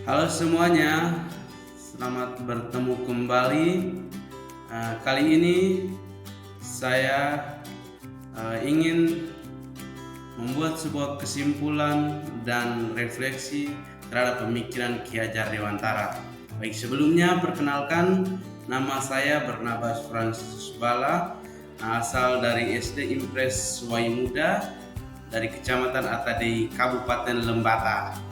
Halo semuanya, selamat bertemu kembali. Kali ini saya ingin membuat sebuah kesimpulan dan refleksi terhadap pemikiran Ki Hajar Dewantara. Baik, sebelumnya perkenalkan, nama saya Barnabas Francis Bala, asal dari SD Impres Suwai Muda dari Kecamatan Atadi, Kabupaten Lembata.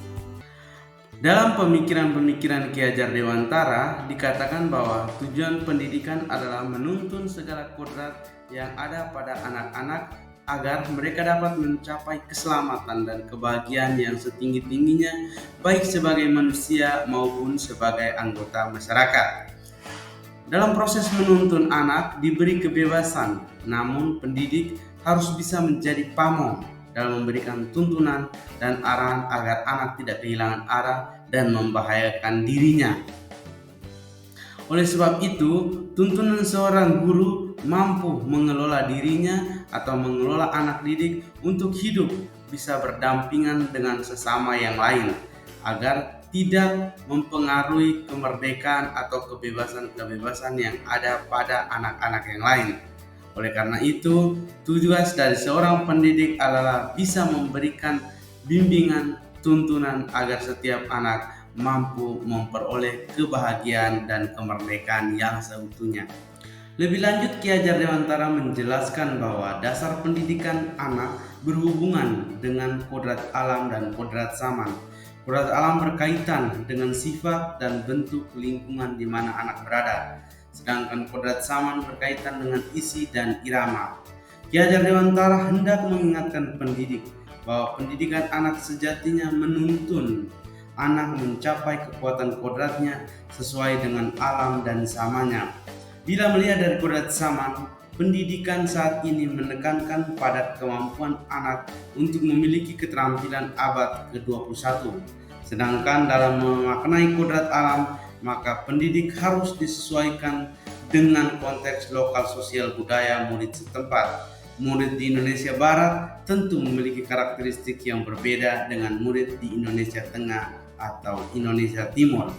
Dalam pemikiran-pemikiran Ki Hajar Dewantara dikatakan bahwa tujuan pendidikan adalah menuntun segala kodrat yang ada pada anak-anak agar mereka dapat mencapai keselamatan dan kebahagiaan yang setinggi-tingginya baik sebagai manusia maupun sebagai anggota masyarakat. Dalam proses menuntun anak diberi kebebasan, namun pendidik harus bisa menjadi pamong dalam memberikan tuntunan dan arahan agar anak tidak kehilangan arah dan membahayakan dirinya. Oleh sebab itu, tuntunan seorang guru mampu mengelola dirinya atau mengelola anak didik untuk hidup bisa berdampingan dengan sesama yang lain, agar tidak mempengaruhi kemerdekaan atau kebebasan-kebebasan yang ada pada anak-anak yang lain. Oleh karena itu, tugas dari seorang pendidik adalah bisa memberikan bimbingan, tuntunan agar setiap anak mampu memperoleh kebahagiaan dan kemerdekaan yang seutuhnya. Lebih lanjut, Ki Hajar Dewantara menjelaskan bahwa dasar pendidikan anak berhubungan dengan kodrat alam dan kodrat zaman. Kodrat alam berkaitan dengan sifat dan bentuk lingkungan di mana anak berada, sedangkan kodrat zaman berkaitan dengan isi dan irama. Ki Hajar Dewantara hendak mengingatkan pendidik bahwa pendidikan anak sejatinya menuntun anak mencapai kekuatan kodratnya sesuai dengan alam dan zamannya. Bila melihat dari kodrat zaman, pendidikan saat ini menekankan pada kemampuan anak untuk memiliki keterampilan abad ke-21. Sedangkan dalam memaknai kodrat alam, maka pendidik harus disesuaikan dengan konteks lokal sosial budaya murid setempat. Murid di Indonesia Barat tentu memiliki karakteristik yang berbeda dengan murid di Indonesia Tengah atau Indonesia Timur.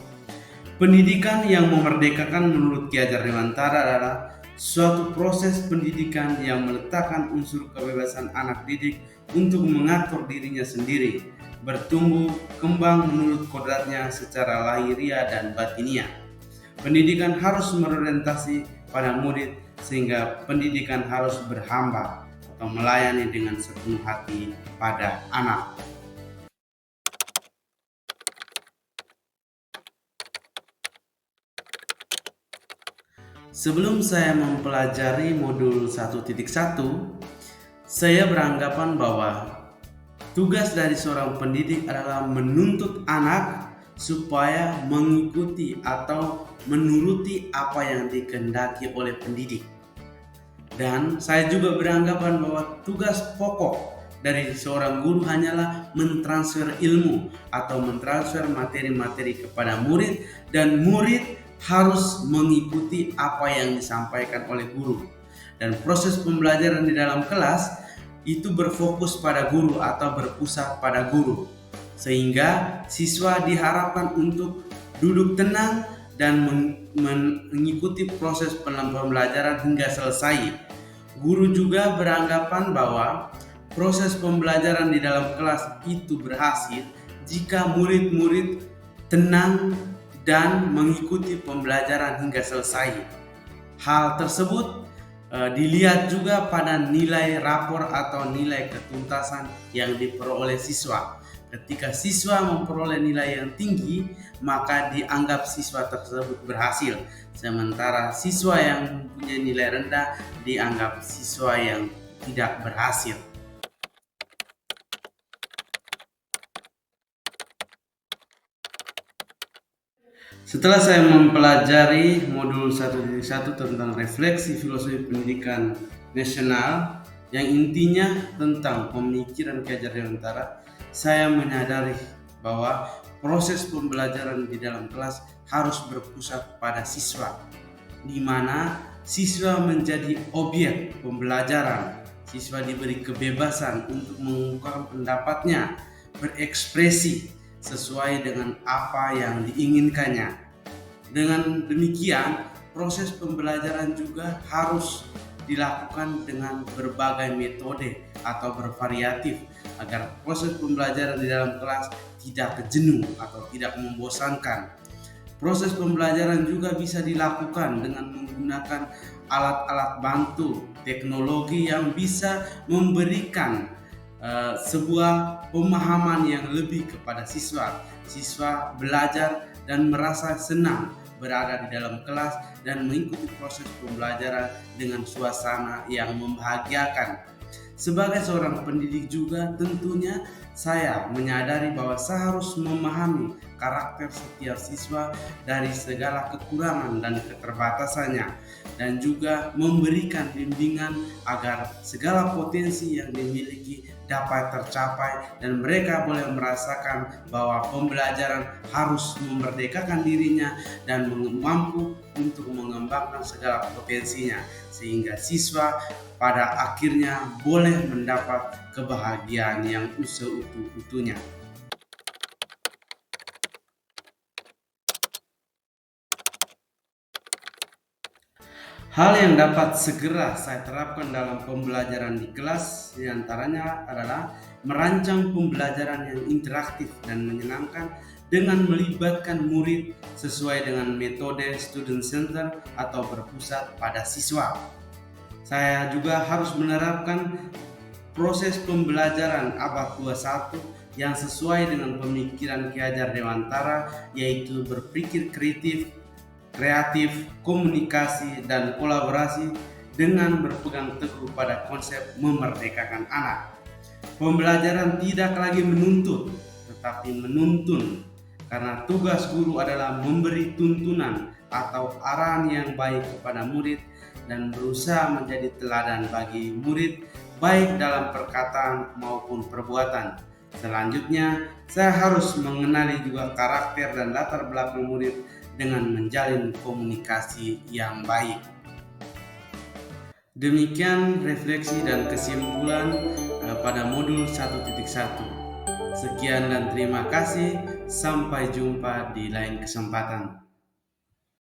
Pendidikan yang memerdekakan menurut Ki Hajar Dewantara adalah suatu proses pendidikan yang meletakkan unsur kebebasan anak didik untuk mengatur dirinya sendiri, bertumbuh kembang menurut kodratnya secara lahiriah dan batiniah. Pendidikan harus berorientasi pada murid sehingga pendidikan harus berhamba atau melayani dengan sepenuh hati pada anak. Sebelum saya mempelajari modul 1.1, saya beranggapan bahwa tugas dari seorang pendidik adalah menuntut anak supaya mengikuti atau menuruti apa yang dikehendaki oleh pendidik. Dan saya juga beranggapan bahwa tugas pokok dari seorang guru hanyalah mentransfer ilmu atau mentransfer materi-materi kepada murid, dan murid harus mengikuti apa yang disampaikan oleh guru. Dan proses pembelajaran di dalam kelas itu berfokus pada guru atau berpusat pada guru, sehingga siswa diharapkan untuk duduk tenang dan mengikuti proses pembelajaran hingga selesai. Guru juga beranggapan bahwa proses pembelajaran di dalam kelas itu berhasil jika murid-murid tenang dan mengikuti pembelajaran hingga selesai. Hal tersebut dilihat juga pada nilai rapor atau nilai ketuntasan yang diperoleh siswa. Ketika siswa memperoleh nilai yang tinggi, maka dianggap siswa tersebut berhasil. Sementara siswa yang mempunyai nilai rendah dianggap siswa yang tidak berhasil. Setelah saya mempelajari modul 1.1 tentang refleksi filosofi pendidikan nasional yang intinya tentang pemikiran Ki Hajar Dewantara, saya menyadari bahwa proses pembelajaran di dalam kelas harus berpusat pada siswa, di mana siswa menjadi objek pembelajaran. Siswa diberi kebebasan untuk mengungkapkan pendapatnya, berekspresi, sesuai dengan apa yang diinginkannya. Dengan demikian, proses pembelajaran juga harus dilakukan dengan berbagai metode atau bervariatif agar proses pembelajaran di dalam kelas tidak jenuh atau tidak membosankan. Proses pembelajaran juga bisa dilakukan dengan menggunakan alat-alat bantu teknologi yang bisa memberikan sebuah pemahaman yang lebih kepada siswa. Siswa belajar dan merasa senang berada di dalam kelas dan mengikuti proses pembelajaran dengan suasana yang membahagiakan. Sebagai seorang pendidik juga tentunya saya menyadari bahwa saya harus memahami karakter setiap siswa dari segala kekurangan dan keterbatasannya, dan juga memberikan bimbingan agar segala potensi yang dimiliki dapat tercapai dan mereka boleh merasakan bahwa pembelajaran harus memerdekakan dirinya dan mampu untuk mengembangkan segala potensinya, sehingga siswa pada akhirnya boleh mendapat kebahagiaan yang seutuh-utuhnya. Hal yang dapat segera saya terapkan dalam pembelajaran di kelas diantaranya adalah merancang pembelajaran yang interaktif dan menyenangkan dengan melibatkan murid sesuai dengan metode student center atau berpusat pada siswa. Saya juga harus menerapkan proses pembelajaran abad 21 yang sesuai dengan pemikiran Ki Hajar Dewantara, yaitu berpikir kreatif, komunikasi, dan kolaborasi dengan berpegang teguh pada konsep memerdekakan anak. Pembelajaran tidak lagi menuntut, tetapi menuntun, karena tugas guru adalah memberi tuntunan atau arahan yang baik kepada murid dan berusaha menjadi teladan bagi murid baik dalam perkataan maupun perbuatan. Selanjutnya, saya harus mengenali juga karakter dan latar belakang murid dengan menjalin komunikasi yang baik. Demikian refleksi dan kesimpulan pada modul 1.1. Sekian dan terima kasih. Sampai jumpa di lain kesempatan.